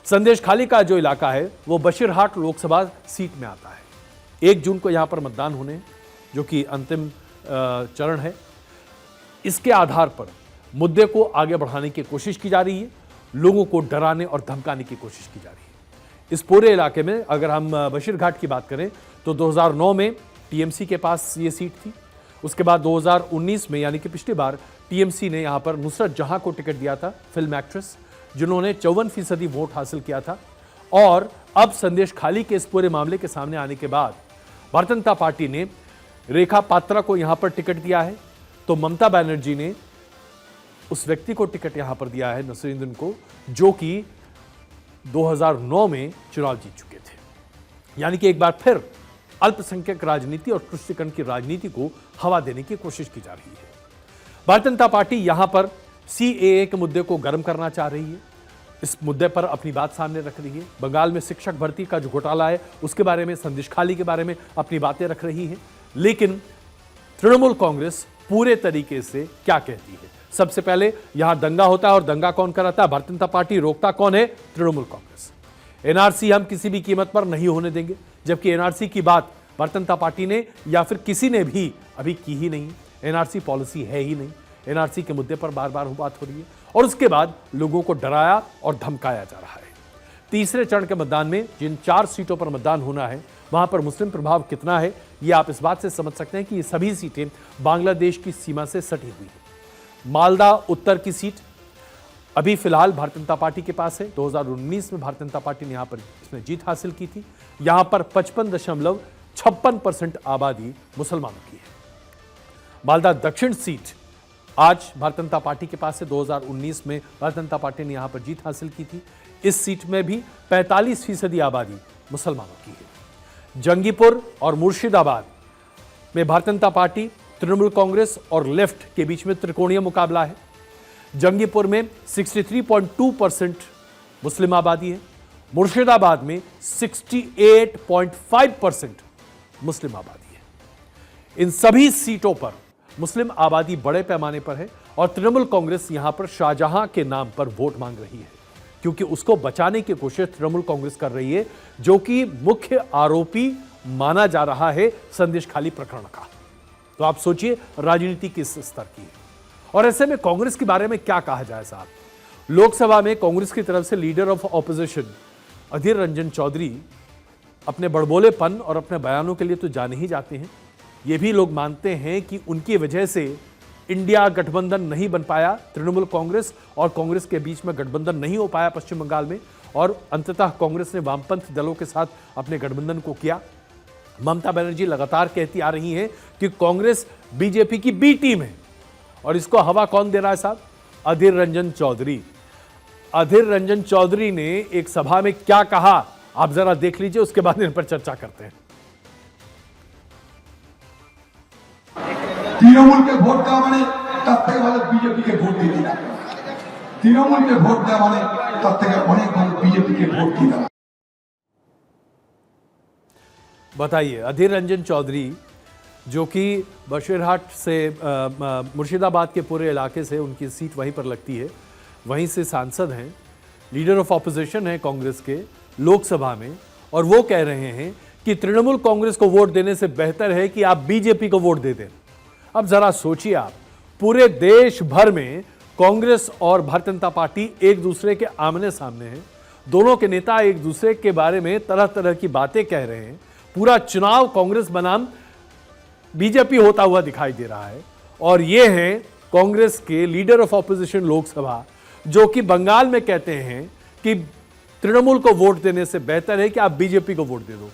संदेशखाली का जो इलाका है वो बशीरहाट लोकसभा सीट में आता है। 1 जून को यहां पर मतदान होने, जो कि अंतिम चरण है। इसके आधार पर मुद्दे को आगे बढ़ाने की कोशिश की जा रही है, लोगों को डराने और धमकाने की कोशिश की जा रही है। इस पूरे इलाके में अगर हम बशीरघाट की बात करें तो 2009 में टीएमसी के पास ये सीट थी। उसके बाद 2019 में, यानी कि पिछली बार, टीएमसी ने यहां पर नुसरत जहां को टिकट दिया था, फिल्म एक्ट्रेस, जिन्होंने 54% वोट हासिल किया था। और अब संदेशखाली के इस पूरे मामले के सामने आने के बाद भारतीय जनता पार्टी ने रेखा पात्रा को यहां पर टिकट दिया है, तो ममता बनर्जी ने उस व्यक्ति को टिकट यहां पर दिया है, नसीरुद्दीन को, जो कि 2009 में चुनाव जीत चुके थे। यानी कि एक बार फिर अल्पसंख्यक राजनीति और तुष्टीकरण की राजनीति को हवा देने की कोशिश की जा रही है। भारतीय जनता पार्टी यहां पर सीएए के मुद्दे को गर्म करना चाह रही है, इस मुद्दे पर अपनी बात सामने रख रही है। बंगाल में शिक्षक भर्ती का जो घोटाला है उसके बारे में, संदेशखाली के बारे में अपनी बातें रख रही है। लेकिन तृणमूल कांग्रेस पूरे तरीके से क्या कहती है? सबसे पहले यहां दंगा होता है, और दंगा कौन कराता है? भारतीय जनता पार्टी। रोकता कौन है? तृणमूल कांग्रेस। एनआरसी हम किसी भी कीमत पर नहीं होने देंगे, जबकि एनआरसी की बात भारतीय जनता पार्टी ने या फिर किसी ने भी अभी की ही नहीं। एनआरसी पॉलिसी है ही नहीं। एनआरसी के मुद्दे पर बार बार बात हो रही है, और उसके बाद लोगों को डराया और धमकाया जा रहा है। तीसरे चरण के मतदान में जिन 4 सीटों पर मतदान होना है, वहां पर मुस्लिम प्रभाव कितना है, ये आप इस बात से समझ सकते हैं कि ये सभी सीटें बांग्लादेश की सीमा से सटी हुई हैं। मालदा उत्तर की सीट अभी फिलहाल भारतीय जनता पार्टी के पास है। 2019 में भारतीय जनता पार्टी ने यहां पर इसमें जीत हासिल की थी। यहां पर 55.56% आबादी मुसलमानों की है। मालदा दक्षिण सीट आज भारतीय जनता पार्टी के पास है। 2019 में भारतीय जनता पार्टी ने यहां पर जीत हासिल की थी। इस सीट में भी 45% आबादी मुसलमानों की है। जंगीपुर और मुर्शिदाबाद में भारतीय जनता पार्टी, तृणमूल कांग्रेस और लेफ्ट के बीच में त्रिकोणीय मुकाबला है। जंगीपुर में 63.2% मुस्लिम आबादी है। मुर्शिदाबाद में 68.5% मुस्लिम आबादी है। इन सभी सीटों पर मुस्लिम आबादी बड़े पैमाने पर है, और तृणमूल कांग्रेस यहां पर शाहजहां के नाम पर वोट मांग रही है, क्योंकि उसको बचाने की कोशिश तृणमूल कांग्रेस कर रही है, जो कि मुख्य आरोपी माना जा रहा है संदेशखाली प्रकरण का। तो आप सोचिए राजनीति किस स्तर की है। और ऐसे में कांग्रेस के बारे में क्या कहा जाए साहब? लोकसभा में कांग्रेस की तरफ से leader of opposition Adhir Ranjan Chaudhary अपने बड़बोलेपन और अपने बयानों के लिए तो जाने ही जाते हैं। ये भी लोग मानते हैं कि उनकी वजह से इंडिया गठबंधन नहीं बन पाया, तृणमूल कांग्रेस और कांग्रेस के बीच में गठबंधन नहीं हो पाया पश्चिम बंगाल में, और अंततः कांग्रेस ने वामपंथ दलों के साथ अपने गठबंधन को किया। ममता बनर्जी लगातार कहती आ रही हैं कि कांग्रेस बीजेपी की बी टीम है, और इसको हवा कौन दे रहा है साहब? अधीर रंजन चौधरी। अधीर रंजन चौधरी ने एक सभा में क्या कहा, आप जरा देख लीजिए, उसके बाद इन पर चर्चा करते हैं। তৃণমূল के ভোট দেওয়া মানে তার থেকে ভালো বিজেপি के ভোট দিয়ে দিলাম। তৃণমূল के ভোট দেওয়া মানে তার থেকে অনেক ভালো বিজেপি के ভোट দিয়ে দিলাম। बताइए, अधीर रंजन चौधरी जो कि बशीरहाट से मुर्शिदाबाद के पूरे इलाके से, उनकी सीट वहीं पर लगती है, वहीं से सांसद हैं, लीडर ऑफ ऑपोजिशन है कांग्रेस के लोकसभा में, और वो कह रहे हैं कि तृणमूल कांग्रेस को वोट देने से बेहतर है कि आप बीजेपी को वोट दे दें। अब जरा सोचिए आप, पूरे देश भर में कांग्रेस और भारतीय जनता पार्टी एक दूसरे के आमने सामने हैं। दोनों के नेता एक दूसरे के बारे में तरह तरह की बातें कह रहे हैं। पूरा चुनाव कांग्रेस बनाम बीजेपी होता हुआ दिखाई दे रहा है। और ये हैं कांग्रेस के लीडर ऑफ ऑपोजिशन लोकसभा, जो कि बंगाल में कहते हैं कि तृणमूल को वोट देने से बेहतर है कि आप बीजेपी को वोट दे दो।